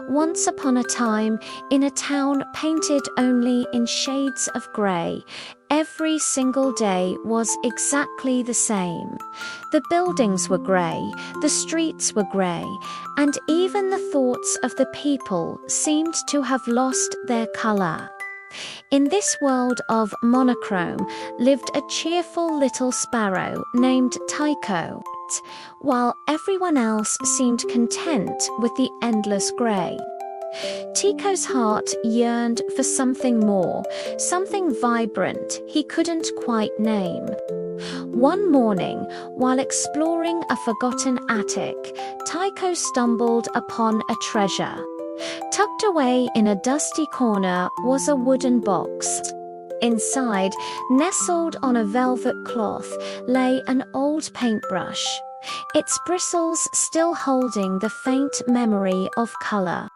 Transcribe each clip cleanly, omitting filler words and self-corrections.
Once upon a time, in a town painted only in shades of grey, every single day was exactly the same. The buildings were grey, the streets were grey, and even the thoughts of the people seemed to have lost their colour. In this world of monochrome lived a cheerful little sparrow named Tiko, while everyone else seemed content with the endless grey. Tiko's heart yearned for something more, something vibrant he couldn't quite name. One morning, while exploring a forgotten attic, Tiko stumbled upon a treasure. Tucked away in a dusty corner was a wooden box. Inside, nestled on a velvet cloth, lay an old paintbrush, its bristles still holding the faint memory of colour.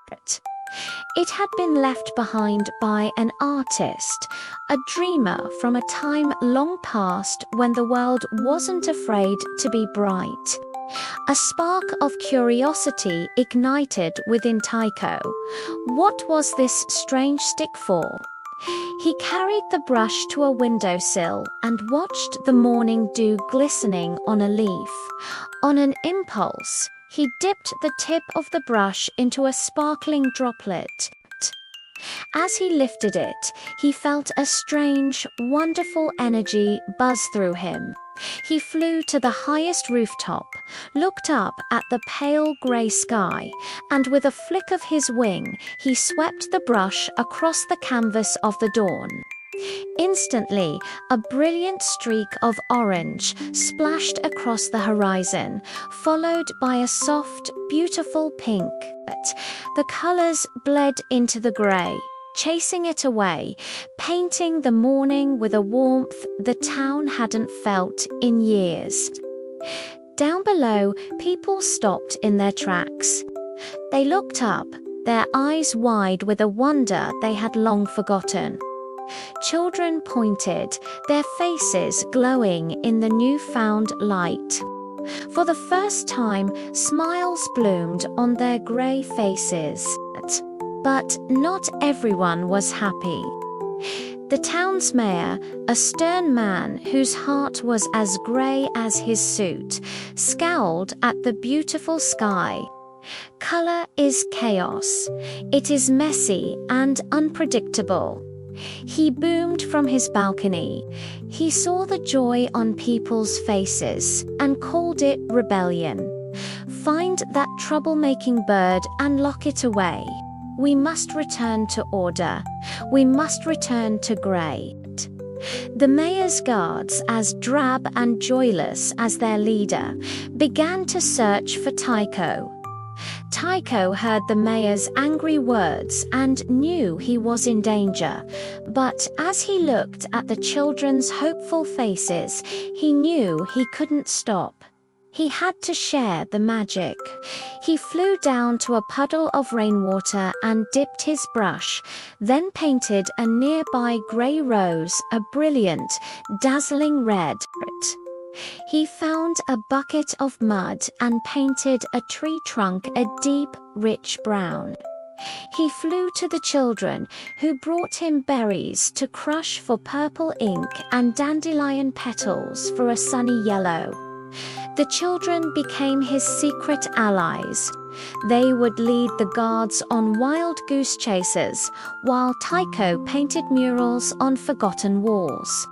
It had been left behind by an artist, a dreamer from a time long past when the world wasn't afraid to be bright. A spark of curiosity ignited within Tiko. What was this strange stick for? He carried the brush to a windowsill and watched the morning dew glistening on a leaf. On an impulse, he dipped the tip of the brush into a sparkling droplet. As he lifted it, he felt a strange, wonderful energy buzz through him. He flew to the highest rooftop, looked up at the pale grey sky, and with a flick of his wing, he swept the brush across the canvas of the dawn. Instantly, a brilliant streak of orange splashed across the horizon, followed by a soft, beautiful pink. The colours bled into the grey, chasing it away, painting the morning with a warmth the town hadn't felt in years. Down below, people stopped in their tracks. They looked up, their eyes wide with a wonder they had long forgotten. Children pointed, their faces glowing in the newfound light. For the first time, smiles bloomed on their grey faces. But not everyone was happy. The town's mayor, a stern man whose heart was as grey as his suit, scowled at the beautiful sky. Colour is chaos. It is messy and unpredictable. He boomed from his balcony. He saw the joy on people's faces and called it rebellion. Find that troublemaking bird and lock it away. We must return to order. We must return to grey. The mayor's guards, as drab and joyless as their leader, began to search for Tiko. Tiko heard the mayor's angry words and knew he was in danger, but as he looked at the children's hopeful faces, he knew he couldn't stop. He had to share the magic. He flew down to a puddle of rainwater and dipped his brush, then painted a nearby grey rose a brilliant, dazzling red. He found a bucket of mud and painted a tree trunk a deep, rich brown. He flew to the children, who brought him berries to crush for purple ink and dandelion petals for a sunny yellow. The children became his secret allies. They would lead the guards on wild goose chases, while Tiko painted murals on forgotten walls.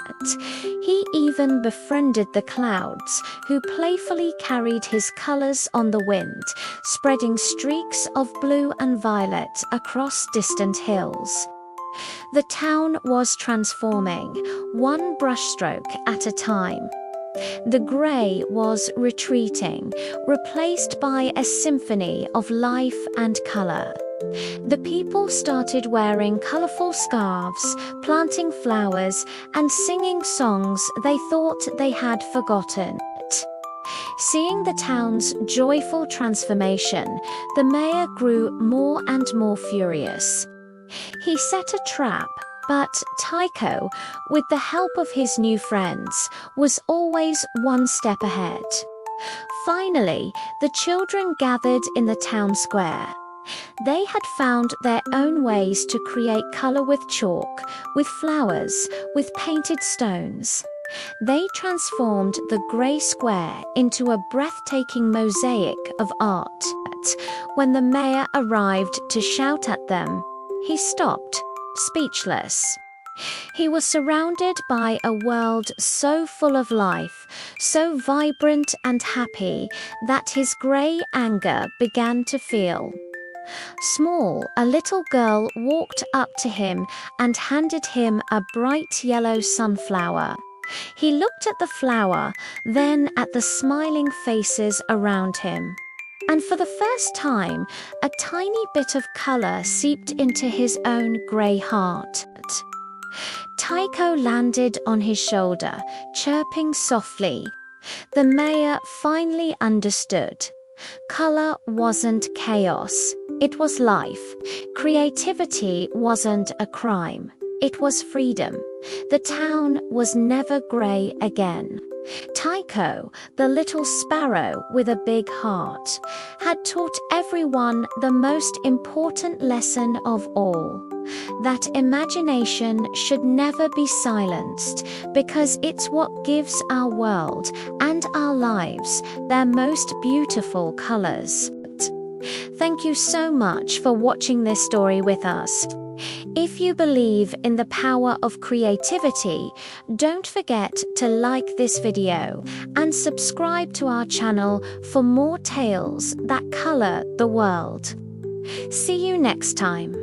He even befriended the clouds, who playfully carried his colors on the wind, spreading streaks of blue and violet across distant hills. The town was transforming, one brushstroke at a time. The grey was retreating, replaced by a symphony of life and colour. The people started wearing colourful scarves, planting flowers, and singing songs they thought they had forgotten. Seeing the town's joyful transformation, the mayor grew more and more furious. He set a trap, but Tiko, with the help of his new friends, was always one step ahead. Finally, the children gathered in the town square. They had found their own ways to create color with chalk, with flowers, with painted stones. They transformed the grey square into a breathtaking mosaic of art. When the mayor arrived to shout at them, he stopped, speechless. He was surrounded by a world so full of life, so vibrant and happy, that his grey anger began to feel. Small, a little girl walked up to him and handed him a bright yellow sunflower. He looked at the flower, then at the smiling faces around him. And for the first time, a tiny bit of color seeped into his own grey heart. Tiko landed on his shoulder, chirping softly. The mayor finally understood. Color wasn't chaos, it was life. Creativity wasn't a crime, it was freedom. The town was never grey again. Tiko, the little sparrow with a big heart, had taught everyone the most important lesson of all: that imagination should never be silenced, because it's what gives our world and our lives their most beautiful colors. Thank you so much for watching this story with us. If you believe in the power of creativity, don't forget to like this video and subscribe to our channel for more tales that color the world. See you next time.